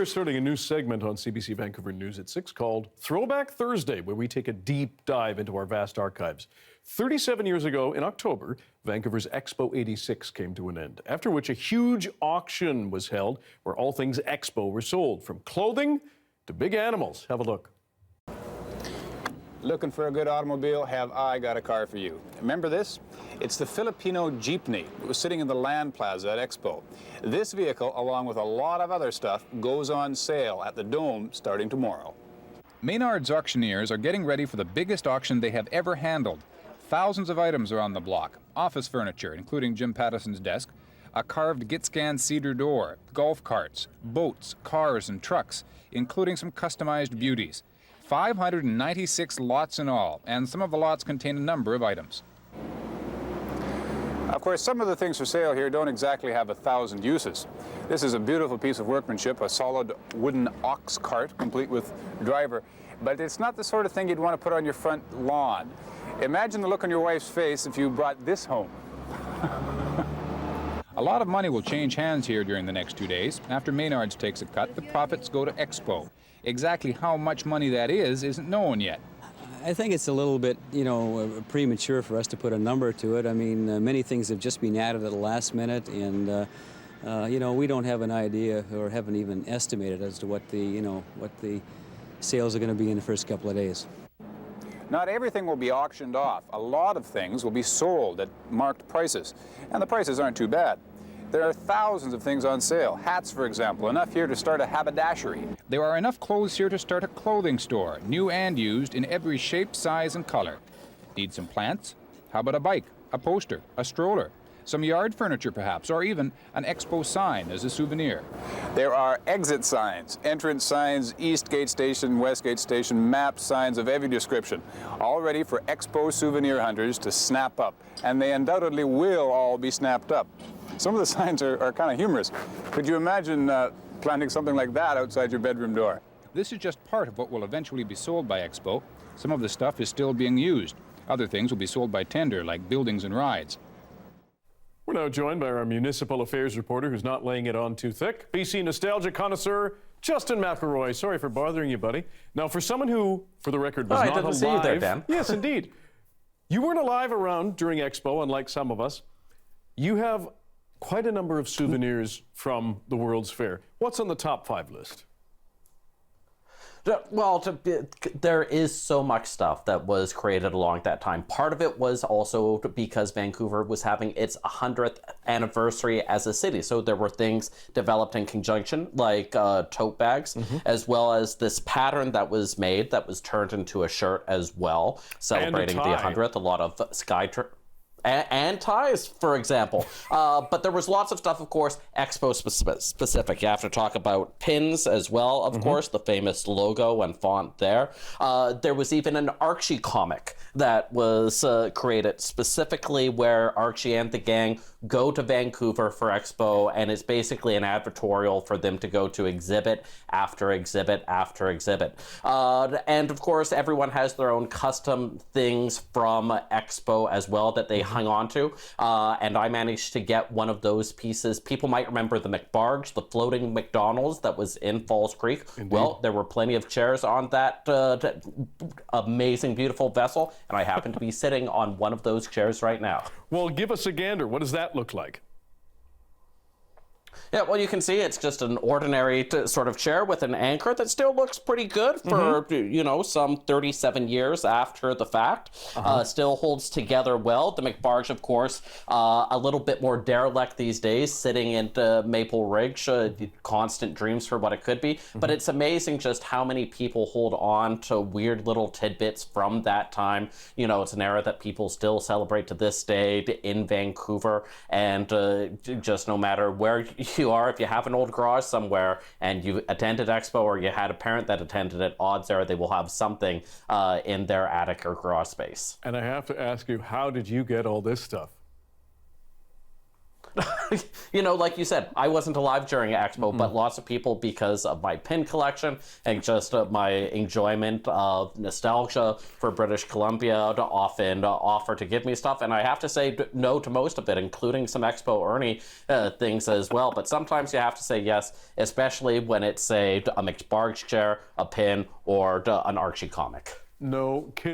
are starting a new segment on CBC Vancouver News at 6 called Throwback Thursday, where we take a deep dive into our vast archives. 37 years ago, in October, Vancouver's Expo 86 came to an end, after which a huge auction was held where all things Expo were sold, from clothing to big animals. Have a look. Looking for a good automobile? Have I got a car for you. Remember this? It's the Filipino Jeepney. It was sitting in the Land Plaza at Expo. This vehicle, along with a lot of other stuff, goes on sale at the Dome starting tomorrow. Maynard's auctioneers are getting ready for the biggest auction they have ever handled. Thousands of items are on the block. Office furniture, including Jim Pattison's desk, a carved Gitscan cedar door, golf carts, boats, cars, and trucks, including some customized beauties. 596 lots in all, and some of the lots contain a number of items. Of course, some of the things for sale here don't exactly have 1,000 uses. This is a beautiful piece of workmanship, a solid wooden ox cart, complete with driver, but it's not the sort of thing you'd want to put on your front lawn. Imagine the look on your wife's face if you brought this home. A lot of money will change hands here during the next 2 days. After Maynard's takes a cut, the profits go to Expo. Exactly how much money that is isn't known yet. I think it's a little bit, premature for us to put a number to it. I mean, many things have just been added at the last minute, and we don't have an idea or haven't even estimated as to what the sales are going to be in the first couple of days. Not everything will be auctioned off. A lot of things will be sold at marked prices, and the prices aren't too bad. There are thousands of things on sale. Hats, for example, enough here to start a haberdashery. There are enough clothes here to start a clothing store, new and used, in every shape, size, and color. Need some plants? How about a bike, a poster, a stroller, some yard furniture perhaps, or even an Expo sign as a souvenir? There are exit signs, entrance signs, East Gate Station, West Gate Station, map signs of every description, all ready for Expo souvenir hunters to snap up. And they undoubtedly will all be snapped up. Some of the signs are kind of humorous. Could you imagine planting something like that outside your bedroom door? This is just part of what will eventually be sold by Expo. Some of the stuff is still being used. Other things will be sold by tender, like buildings and rides. We're now joined by our municipal affairs reporter who's not laying it on too thick, BC nostalgia connoisseur, Justin McElroy. Sorry for bothering you, buddy. Now, for someone who, for the record, was not alive... I didn't see you there, Dan. Yes, indeed. You weren't alive around during Expo, unlike some of us. You have quite a number of souvenirs from the World's Fair. What's on the top 5 list? Well, there is so much stuff that was created along that time. Part of it was also because Vancouver was having its 100th anniversary as a city. So there were things developed in conjunction, like tote bags, as well as this pattern that was made that was turned into a shirt as well, celebrating the 100th. A lot of and ties, for example. But there was lots of stuff, of course, Expo specific. You have to talk about pins as well, of course, the famous logo and font there. There was even an Archie comic that was created specifically where Archie and the gang go to Vancouver for Expo, and it's basically an advertorial for them to go to exhibit after exhibit after exhibit. And of course, everyone has their own custom things from Expo as well that they hung on to. And I managed to get one of those pieces. People might remember the McBarge, the floating McDonald's that was in Falls Creek. Indeed. Well, there were plenty of chairs on that amazing, beautiful vessel, and I happen to be sitting on one of those chairs right now. Well, give us a gander. What does that look like? Yeah, well, you can see it's just an ordinary sort of chair with an anchor that still looks pretty good for, some 37 years after the fact. Still holds together well. The McBarge, of course, a little bit more derelict these days, sitting in Maple Ridge, constant dreams for what it could be. But it's amazing just how many people hold on to weird little tidbits from that time. It's an era that people still celebrate to this day in Vancouver. And just no matter where you are, if you have an old garage somewhere and you attended Expo or you had a parent that attended it, odds are they will have something in their attic or garage space. And I have to ask you, how did you get all this stuff? you know, like you said, I wasn't alive during Expo, but lots of people, because of my pin collection and just my enjoyment of nostalgia for British Columbia, often offer to give me stuff. And I have to say no to most of it, including some Expo Ernie things as well. But sometimes you have to say yes, especially when it's, say, a McBarge chair, a pin, or an Archie comic. No kidding.